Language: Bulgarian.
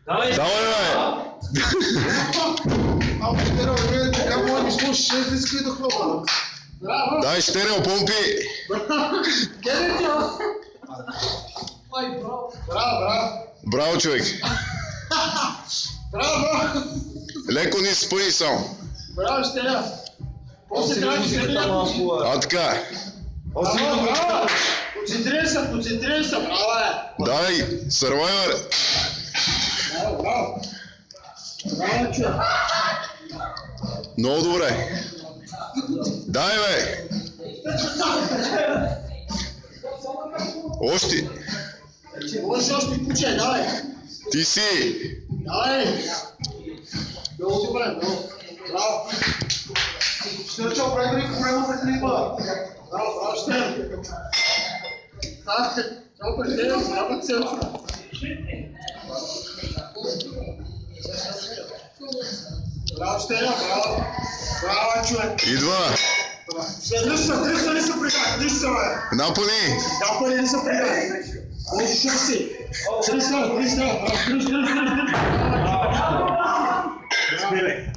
Давай, Дай, Штерео, помпи! Браво, човек! Леко ни спъни само. Браво, Штерео! А така. Концентрирай се, браво е! Дай, сървайвер! Браво, човек! Много добре. Дай, бе! Още! Можеш още куче, давай! Ти си! Давай! Много добре, браво! Ще че оправи проблема за клипа! Браво, ще! Чао, Штерео, браво, целчо! Браво, Штерео, браво! Браво, човек! Идва! Дръжте се пригай, дръжте се, бе! Напъни! Напъни се пригай! Можеш си! Дръжте!